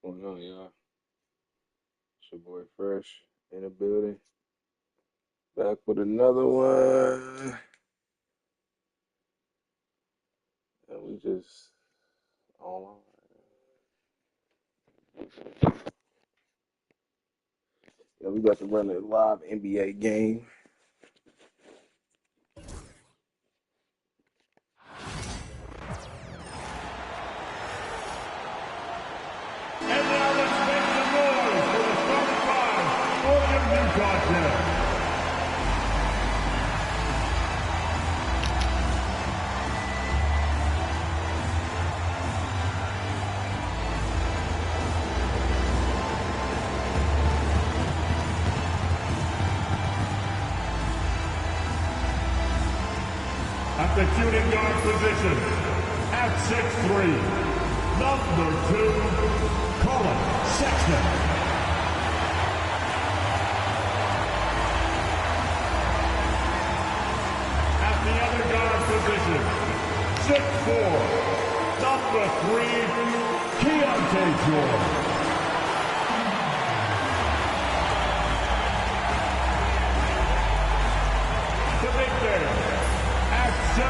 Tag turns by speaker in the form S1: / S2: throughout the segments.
S1: What's going on, y'all? It's your boy Fresh in the building. Back with another one. And we just on. Yeah, we got to run a live NBA game.
S2: And now let's make some noise for the starting five for the Utah Jazz. At the shooting guard position, at 6'3", number 2, Colin Sexton. At the other guard position, 6'4", number 3, Keontae George. The big man, at 7,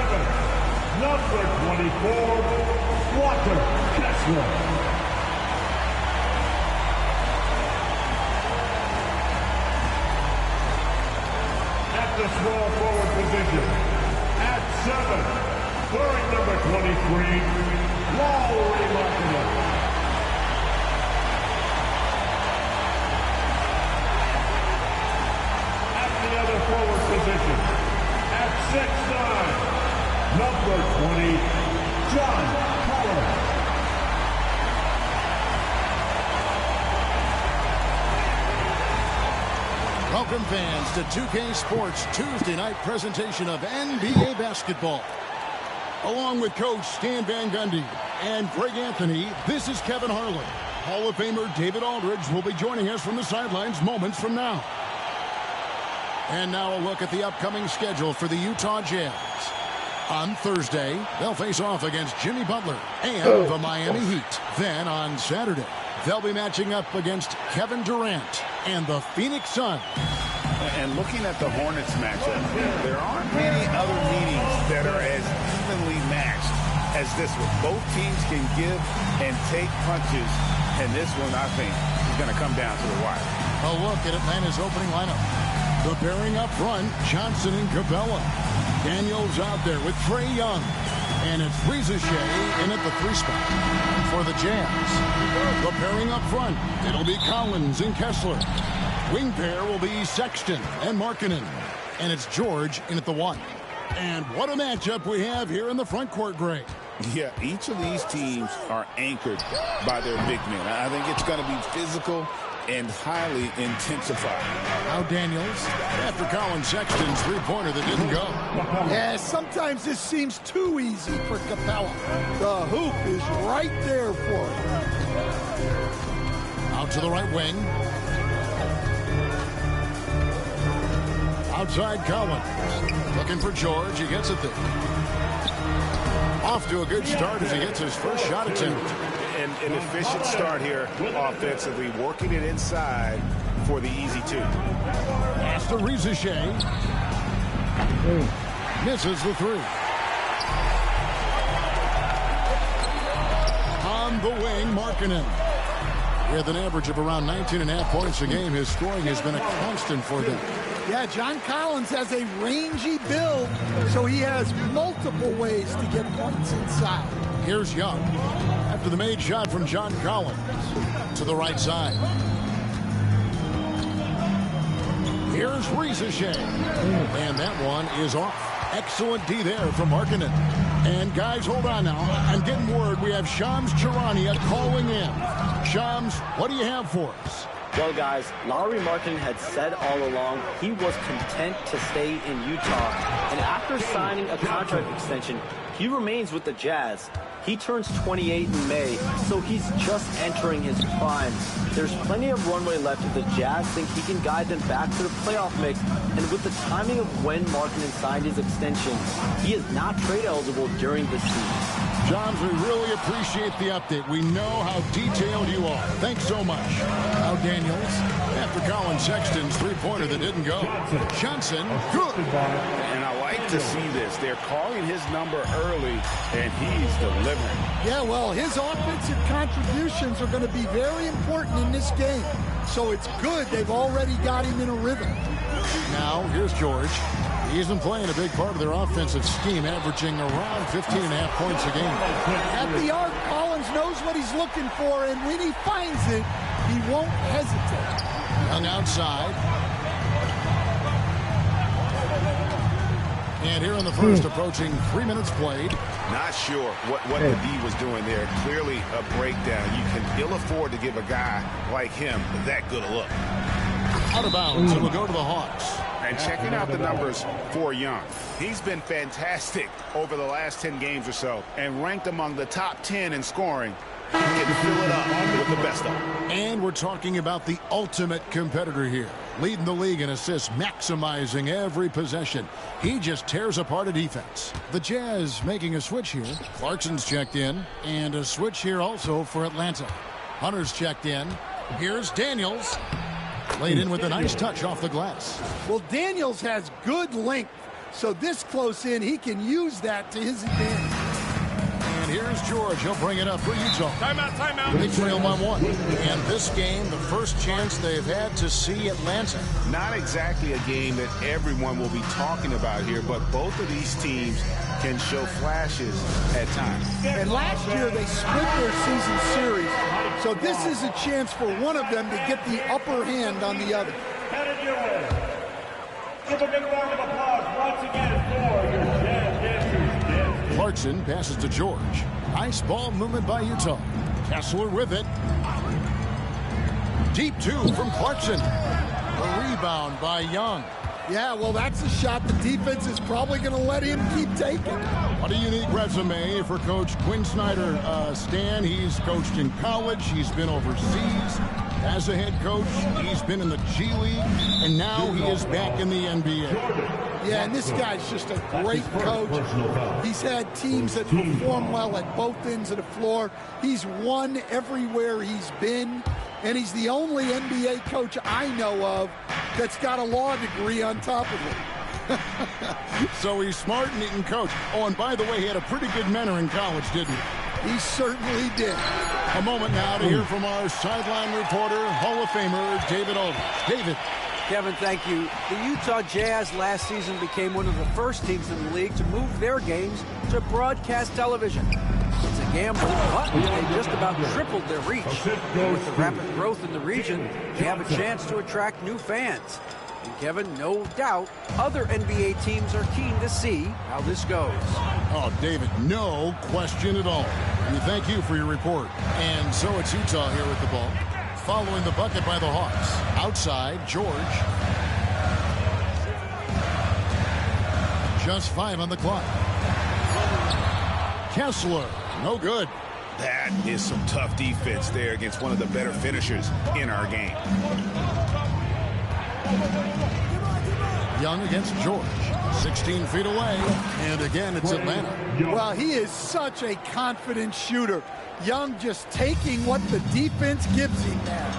S2: number 24, Walker Kessler. At the small forward position, at 7, wearing number 23, Lauri Markkanen. At the other forward position, at 6'9", number 20, John Collins.
S3: Welcome fans to 2K Sports Tuesday night presentation of NBA basketball. Along with Coach Stan Van Gundy and Greg Anthony, this is Kevin Harlan. Hall of Famer David Aldridge will be joining us from the sidelines moments from now. And now a look at the upcoming schedule for the Utah Jazz. On Thursday, they'll face off against Jimmy Butler and the Miami Heat. Then on Saturday, they'll be matching up against Kevin Durant and the Phoenix Suns.
S4: And looking at the Hornets matchup, there aren't many other meetings that are as evenly matched as this one. Both teams can give and take punches, and this one, I think, is going to come down to the wire.
S3: A look at Atlanta's opening lineup. The pairing up front, Johnson and Capella. Daniels out there with Trae Young. And it's Reza Shea in at the 3 spot for the Jazz. The pairing up front, it'll be Collins and Kessler. Wing pair will be Sexton and Markkanen. And it's George in at the 1. And what a matchup we have here in the front court, Greg.
S4: Yeah, each of these teams are anchored by their big men. I think it's going to be physical and highly intensified.
S3: Now Daniels, after Colin Sexton's three-pointer that didn't go.
S5: Yeah, sometimes this seems too easy for Capella. The hoop is right there for him.
S3: Out to the right wing. Outside Collins. Looking for George. He gets it there. Off to a good start as he gets his first shot attempt.
S4: An efficient start here offensively, working it inside for the easy 2.
S3: Pass to Reza Shea. Misses the 3. On the wing, Markkanen. With an average of around 19.5 points a game, his scoring has been a constant for them.
S5: Yeah, John Collins has a rangy build, so he has multiple ways to get points inside.
S3: Here's Young. After the made shot from John Collins to the right side. Here's Reza Shea. And that one is off. Excellent D there from Markkanen. And guys, hold on now. I'm getting word we have Shams Charania calling in. Shams, what do you have for us?
S6: Well, guys, Lauri Markkanen had said all along he was content to stay in Utah. And after signing a contract extension, he remains with the Jazz. He turns 28 in May, so he's just entering his prime. There's plenty of runway left if the Jazz think he can guide them back to the playoff mix, and with the timing of when Markkanen signed his extension, he is not trade eligible during the season.
S3: Johns, we really appreciate the update. We know how detailed you are. Thanks so much. Now Daniels, after Colin Sexton's three-pointer that didn't go. Johnson, good.
S4: And I like to see this. They're calling his number early, and he's delivering.
S5: Yeah, well, his offensive contributions are going to be very important in this game. So it's good they've already got him in a rhythm.
S3: Now, here's George. He's been playing a big part of their offensive scheme, averaging around 15.5 points a game.
S5: At the arc, Collins knows what he's looking for, and when he finds it, he won't hesitate.
S3: Young outside. And here in the first, approaching 3 minutes played.
S4: Not sure what the D was doing there. Clearly a breakdown. You can ill afford to give a guy like him that good a look.
S3: Out of bounds, it will go to the Hawks.
S4: And checking out the numbers for Young. He's been fantastic over the last 10 games or so and ranked among the top 10 in scoring. He can fill it up with the best of them.
S3: And we're talking about the ultimate competitor here. Leading the league in assists, maximizing every possession. He just tears apart a defense. The Jazz making a switch here. Clarkson's checked in. And a switch here also for Atlanta. Hunter's checked in. Here's Daniels. Laid in with a nice touch off the glass.
S5: Well, Daniels has good length, so this close in, he can use that to his advantage.
S3: And here's George. He'll bring it up for Utah.
S2: Timeout.
S3: They trail by 1. And this game, the first chance they've had to see Atlanta.
S4: Not exactly a game that everyone will be talking about here, but both of these teams can show flashes at times.
S5: And last year, they split their season series, so this is a chance for one of them to get the upper hand on the other.
S2: Headed your way. Give a big round of applause once again for your Jazz Dancers.
S3: Clarkson passes to George. Nice ball movement by Utah. Kessler with it. Deep 2 from Clarkson. A rebound by Young.
S5: Yeah, well, that's a shot the defense is probably going to let him keep taking.
S3: What a unique resume for Coach Quinn Snyder. Stan, he's coached in college. He's been overseas as a head coach. He's been in the G League, and now he is back in the NBA.
S5: Yeah, and this guy's just a great coach. He's had teams that perform well at both ends of the floor. He's won everywhere he's been, and he's the only NBA coach I know of that's got a law degree on top of it.
S3: So he's smart and he can coach. Oh, and by the way, he had a pretty good mentor in college, didn't he?
S5: He certainly did.
S3: A moment now to hear from our sideline reporter, Hall of Famer David Aldridge. David.
S7: Kevin, thank you. The Utah Jazz last season became one of the first teams in the league to move their games to broadcast television. It's a gamble, but they just about tripled their reach. And with the rapid growth in the region, they have a chance to attract new fans. And Kevin, no doubt, other NBA teams are keen to see how this goes.
S3: Oh, David, no question at all. And thank you for your report. And so it's Utah here with the ball. Following the bucket by the Hawks. Outside, George. Just 5 on the clock. Kessler, no good.
S4: That is some tough defense there against one of the better finishers in our game.
S3: Young against George. 16 feet away. And again, it's Atlanta.
S5: Well, he is such a confident shooter. Young just taking what the defense gives him there.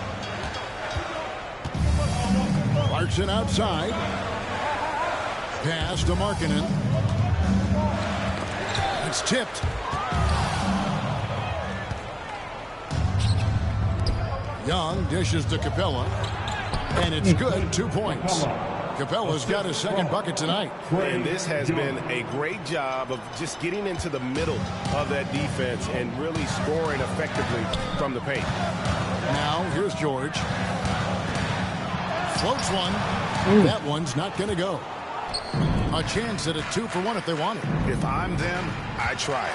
S3: Clarkson outside. Pass to Markkanen. It's tipped. Young dishes to Capella. And it's good. 2 points. Capella's got his second bucket tonight.
S8: And this has been a great job of just getting into the middle of that defense and really scoring effectively from the paint.
S3: Now, here's George. Floats one. That one's not going to go. A chance at a 2-for-1 if they want it.
S4: If I'm them, I try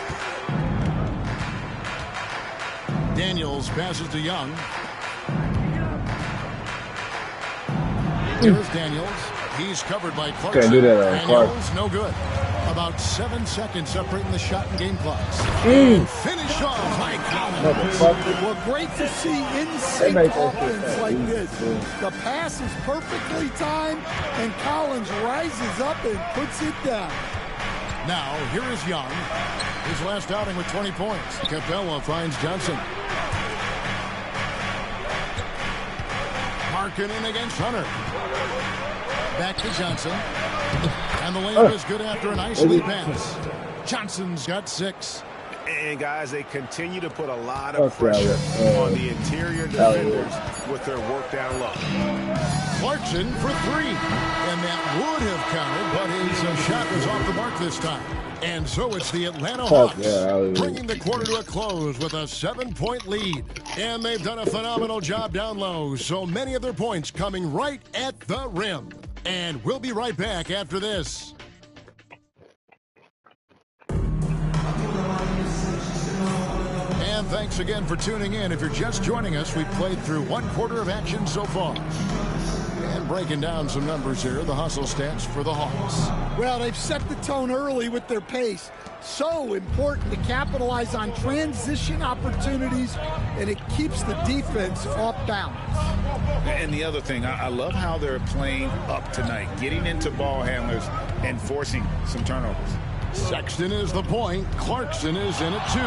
S4: it.
S3: Daniels passes to Young. Here's Daniels. He's covered by Clarkson.
S1: Can't do that on Clark.
S3: Daniels, no good. About 7 seconds separating the shot and game clocks. Finish off by Collins.
S5: Well, great to see in-sync offense like this. The pass is perfectly timed, and Collins rises up and puts it down.
S3: Now, here is Young. His last outing with 20 points. Capella finds Johnson. Markkanen against Hunter. Back to Johnson. And the layup is good after an isolate pass. Johnson's got 6.
S4: And, guys, they continue to put a lot of pressure on the interior defenders with their work down low.
S3: Clarkson for 3. And that would have counted, but his shot was off the mark this time. And so it's the Atlanta Hawks bringing the quarter to a close with a 7-point lead. And they've done a phenomenal job down low, so many of their points coming right at the rim. And we'll be right back after this. And thanks again for tuning in. If you're just joining us, we've played through 1 quarter of action so far. And breaking down some numbers here, the hustle stats for the Hawks.
S5: Well, they've set the tone early with their pace. So important to capitalize on transition opportunities, and it keeps the defense off balance.
S4: And the other thing, I love how they're playing up tonight, getting into ball handlers and forcing some turnovers.
S3: Sexton is the point. Clarkson is in at 2.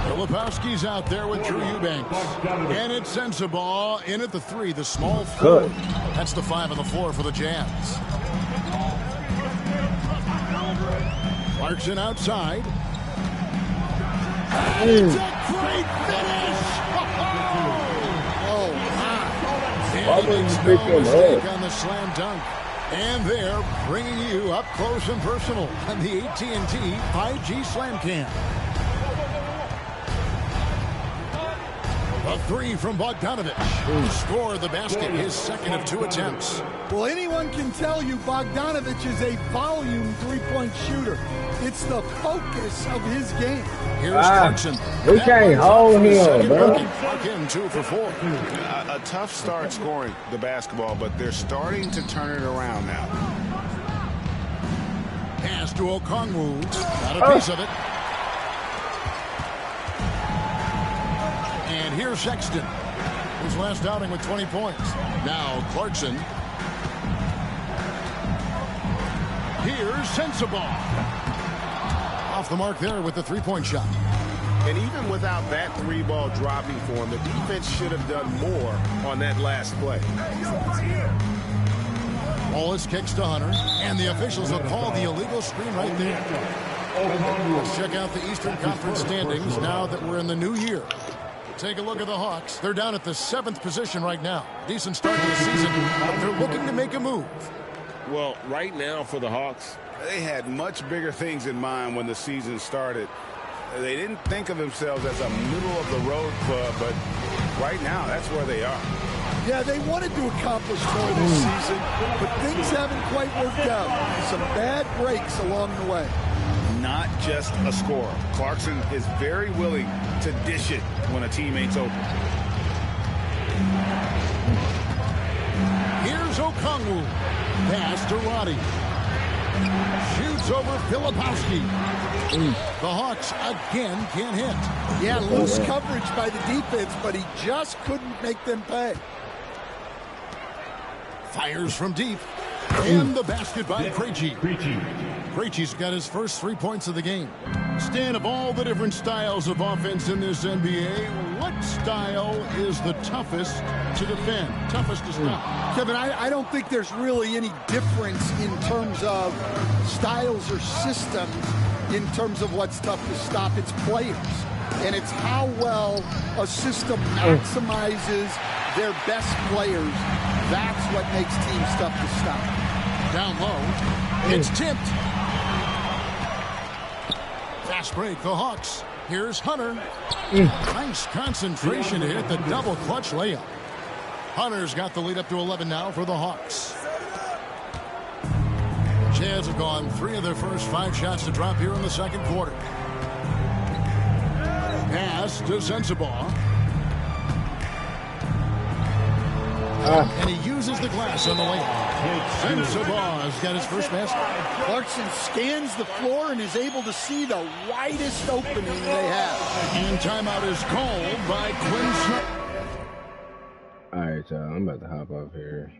S3: Filipowski's out there with Drew Eubanks. And it's Sensabaugh in at the 3, the small forward. That's the 5 on the floor for the Jazz. Clarkson outside. It's a great finish! Oh, my. And he makes no mistake on the slam dunk. And they're bringing you up close and personal on the AT&T 5G Slam Cam. A 3 from Bogdanovic, who scored the basket, his second of 2 attempts.
S5: Well, anyone can tell you Bogdanovic is a volume three-point shooter. It's the focus of his game.
S3: Here's Clarkson.
S1: We can't hold him, bro.
S3: Again, 2 for 4.
S4: A tough start scoring the basketball, but they're starting to turn it around now.
S3: Pass to Okongwu. Got a piece of it. And here's Sexton, his last outing with 20 points. Now Clarkson. Here's Sensabaugh. Off the mark there with the 3-point shot.
S8: And even without that 3-ball dropping for him, the defense should have done more on that last play.
S3: Wallace kicks to Hunter, and the officials will call the illegal screen right there. Let's check out the Eastern Conference standings now that we're in the new year. Take a look at the Hawks. They're down at the 7th position right now. Decent start to the season, but they're looking to make a move.
S8: Well, right now for the Hawks,
S4: They had much bigger things in mind when the season started. They didn't think of themselves as a middle-of-the-road club, but right now, that's where they are.
S5: Yeah, they wanted to accomplish more this season, but things haven't quite worked out. Some bad breaks along the way.
S4: Not just a scorer. Clarkson is very willing to dish it when a teammate's open.
S3: Here's Okongwu. Pass to Roddy. Shoots over Filipowski. The Hawks again can't hit.
S5: Yeah, loose coverage by the defense, but he just couldn't make them pay.
S3: Fires from deep. And the basket by Krejci. Krejci's got his first 3 points of the game. Stan, of all the different styles of offense in this NBA, what style is the toughest to defend, toughest to stop?
S5: Kevin, I don't think there's really any difference in terms of styles or systems in terms of what's tough to stop. It's players. And it's how well a system maximizes their best players. That's what makes teams tough to stop.
S3: Down low. It's tipped. Fast break, the Hawks. Here's Hunter. Nice concentration to hit the double clutch layup. Hunter's got the lead up to 11 now for the Hawks. Jazz have gone 3 of their first 5 shots to drop here in the second quarter. Pass to Sensabaugh. And he uses the glass on the layup. Sensabaugh's got his first basket.
S5: Clarkson scans the floor and is able to see the widest opening they have.
S3: And timeout is called by Quinn Snyder.
S1: All right, y'all. I'm about to hop off here.